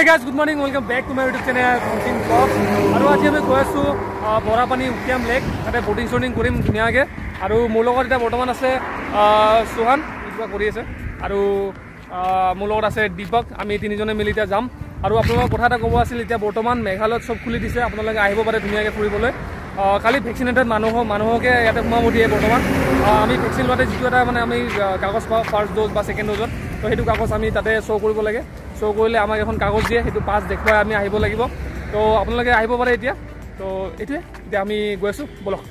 guys, good morning. Welcome back to my YouTube channel, Coaching Vlog. আৰু আজি আমি গৈ আছো বৰাপানী উকিয়াম লেক তাতে বোটিং শটিং কৰিম ধুনীয়াকৈ আৰু মোৰ লগত এটা বৰ্তমান আছে সুহান কিবা কৰি আছে আৰু মোৰ লগত আছে দীপক আমি তিনিজনে মিলি এতিয়া যাম আৰু আপোনালোকক কথা এটা ক'ব আছিল এতিয়া বৰ্তমান মেঘালয়ত সব খুলি দিছে আপোনালোকে আহিব পাৰে ধুনীয়াকৈ ফুৰিবলৈ খালি ভেকচিনেটেড মানুহকে ইয়াতে সোমাব দিয়ে বৰ্তমান আমি ভেকচিন লোৱাতে যিটো এটা মানে আমি কাগজ পাওঁ ফাৰ্ষ্ট ড'জ বা ছেকেণ্ড ড'জত তো সেইটো কাগজ আমি তাতে শ্ব' কৰিব লাগে শ্ব' কৰিলে আমাক এখন কাগজ দিয়ে সেইটো পাছ দেখুৱাই আমি আহিব লাগিব তো আপোনালোকে আহিব পাৰে এতিয়া তো এইটোৱে এতিয়া আমি গৈ আছোঁ বলক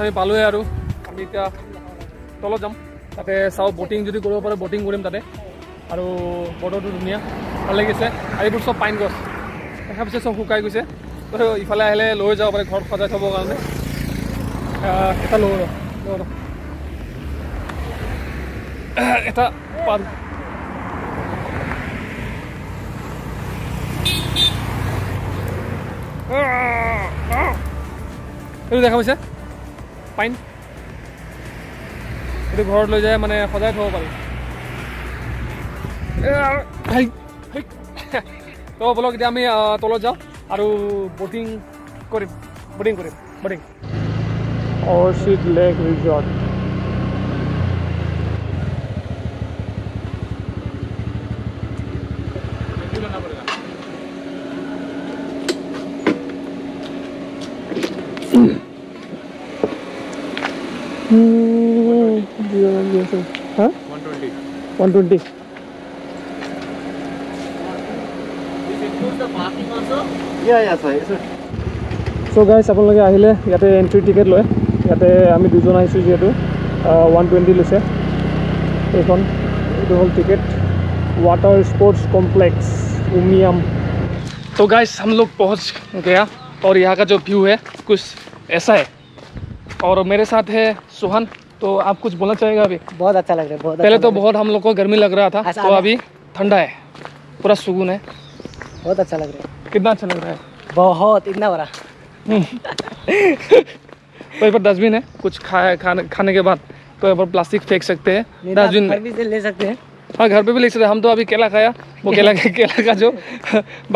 আমি পালোৱে আৰু আমি এতিয়া তলত যাম তাতে চাওঁ বটিং যদি কৰিব পাৰে বটিং কৰিম তাতে আৰু বতৰটো ধুনীয়া ভাল লাগিছে আৰু এইবোৰ চব পাইন গছ দেখা পিছে চব শুকাই গৈছে তো ইফালে আহিলে লৈ যাব পাৰে ঘৰত সজাই থ'বৰ কাৰণে এটা লৈ এটা পাৰ এইটো দেখা পাইছে পাইন এইটো ঘৰত লৈ যায় মানে সজাই থ'ব পাৰি তো বলক এতিয়া আমি তলত যাওঁ আৰু বটিং কৰিম orchid lake resort Huh? 120. This includes the parking also? Yeah, sir. So guys, আপোনালোকে আহিলে ইয়াতে এন্ট্ৰি টিকেট লয় ইয়াতে আমি দুজন আহিছোঁ যিহেতু 120 লৈছে এইখন এইটো হ'ল টিকেट वाटर स्पोर्ट्स कॉम्प्लेक्स उमियम तो गाइस हम लोग पहुंच गया और यहाँ का जो व्यू है कुछ ऐसा है और मेरे साथ है सुहान तो आप कुछ बोलना चाहेगा अभी बहुत अच्छा लग रहा है पहले तो बहुत हम लोग को गर्मी लग रहा था तो अभी ठंडा है पूरा सुकून है बहुत अच्छा लग रहा है कितना अच्छा लग रहा है बहुत इतना बड़ा तो यहाँ पर डस्टबिन है कुछ खाने के बाद तो यहाँ पर प्लास्टिक फेंक सकते हैं डस्टबिन में भी ले सकते हैं हाँ घर पे भी ले सकते हैं हम तो अभी केला खाया वो केला का जो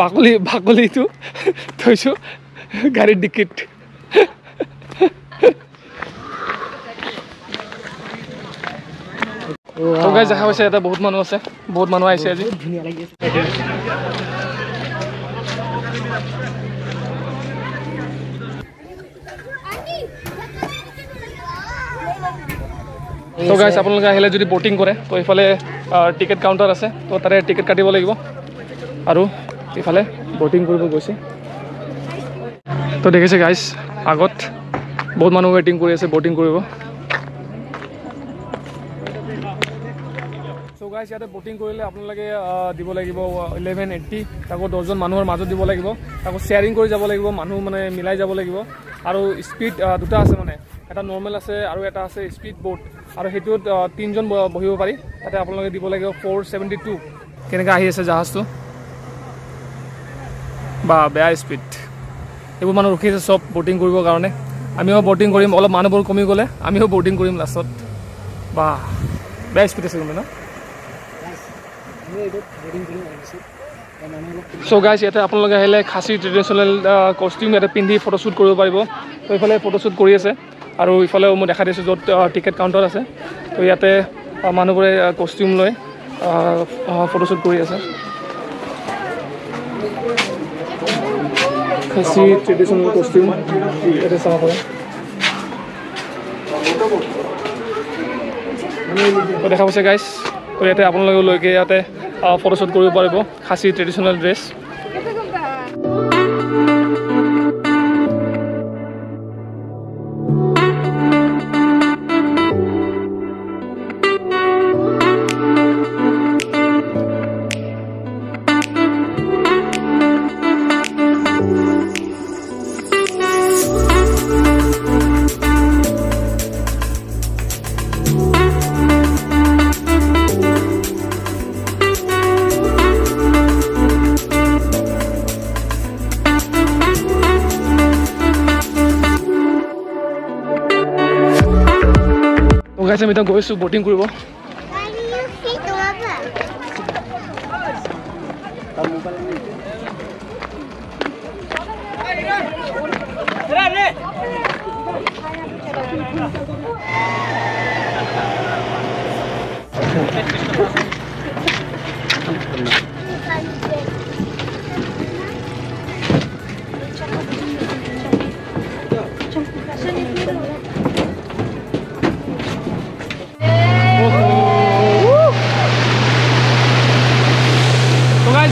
बाकली तो गाड़ी डिक्कीट तो गाइस দেখা পাইছে এটা বহুত মানুহ আছে বহুত মানুহ আহিছে আজি ধুনীয়া লাগিছে তো গাইস আপোনালোকে আহিলে যদি বটিং কৰে তো ইফালে টিকেট কাউণ্টাৰ আছে তো তাৰে টিকেট কাটিব লাগিব আৰু ইফালে বটিং কৰিব গৈছে তো দেখিছে গাইস আগত বহুত মানুহ ৱেটিং কৰি আছে বটিং কৰিব সো গাইস ইয়াতে বটিং কৰিলে আপোনালোকে দিব লাগিব 1180 তাকো 10 জন মানুহৰ মাজত দিব লাগিব তাকো শেয়াৰিং কৰি যাব লাগিব মানুহ মানে মিলাই যাব লাগিব আৰু স্পিড দুটা আছে মানে এটা নৰ্মেল আছে আৰু এটা আছে স্পিড বোট আৰু হেতুত তিনজন বহিব পাৰি তাতে আপোনালোকে দিব লাগিব 472 কেনেকা আহি আছে জাহাজটো বা বেয়া স্পিড এইবোৰ মানুহ ৰখি আছে সব বটিং কৰিবৰ কাৰণে আমিও বটিং কৰিম অলপ মানুহবোৰ কমি গ'লে আমিও বটিং কৰিম লাষ্টত বা বেয়া স্পিড আছে কিন্তু না সো গাইস ইয়াতে আপোনালোকে আহিলে খাচী ট্ৰেডিশ্যনেল কষ্টিউম ইয়াতে পিন্ধি ফটোশ্বুট কৰিব পাৰিব তো ইফালে ফটোশ্বুট কৰি আছে আৰু ইফালে মই দেখা দিছোঁ য'ত টিকেট কাউণ্টাৰ আছে তো ইয়াতে মানুহবোৰে কষ্টিউম লৈ ফটোশ্বুট কৰি আছে খাচী ট্ৰেডিশ্যনেল কষ্টিউম ইয়াতে চাব পাৰে তো দেখা পাইছে গাইছ তো ইয়াতে আপোনালোকে লৈকে ইয়াতে ফটোশ্বুট কৰিব পাৰিব খাচী ট্ৰেডিশ্যনেল ড্ৰেছ গাইছ আমি এতিয়া গৈছোঁ ব'টিং কৰিব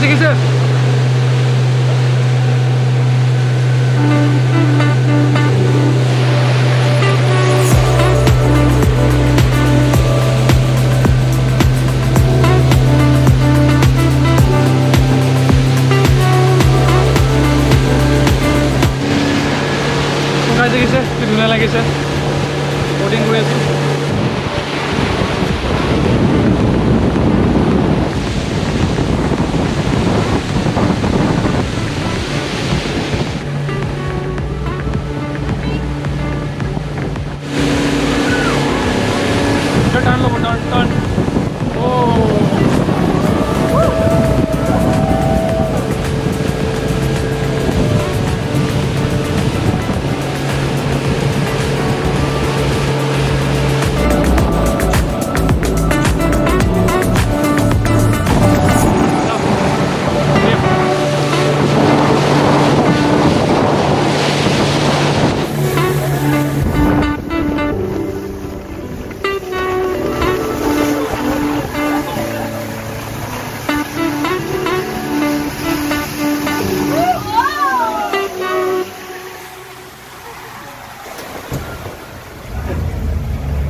দেখিছে দেখিছে কি ধুনীয়া লাগিছে ব'টিং কৰি আছো Turn low, turn. Oh.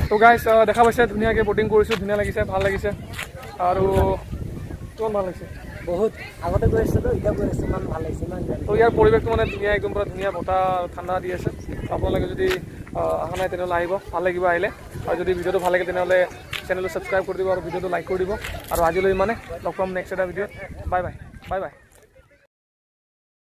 তো গাইজ দেখা পাইছে ধুনীয়াকৈ ব'টিং কৰিছোঁ ধুনীয়া লাগিছে ভাল লাগিছে আৰু কিমান ভাল লাগিছে বহুত আগতে গৈ আছিলোঁ এতিয়া গৈ আছোঁ ইমান ভাল লাগিছে ইমান তো ইয়াৰ পৰিৱেশটো মানে ধুনীয়া একদম পুৰা ধুনীয়া বতাহ ঠাণ্ডা দি আছে আপোনালোকে যদি অহা নাই তেনেহ'লে আহিব ভাল লাগিব আহিলে আৰু যদি ভিডিঅ'টো ভাল লাগে তেনেহ'লে চেনেলটো ছাবস্ক্ৰাইব কৰি দিব আৰু ভিডিঅ'টো লাইক কৰি দিব আৰু আজিলৈ ইমানে লগ পাম নেক্সট এটা ভিডিঅ'ত বাই বাই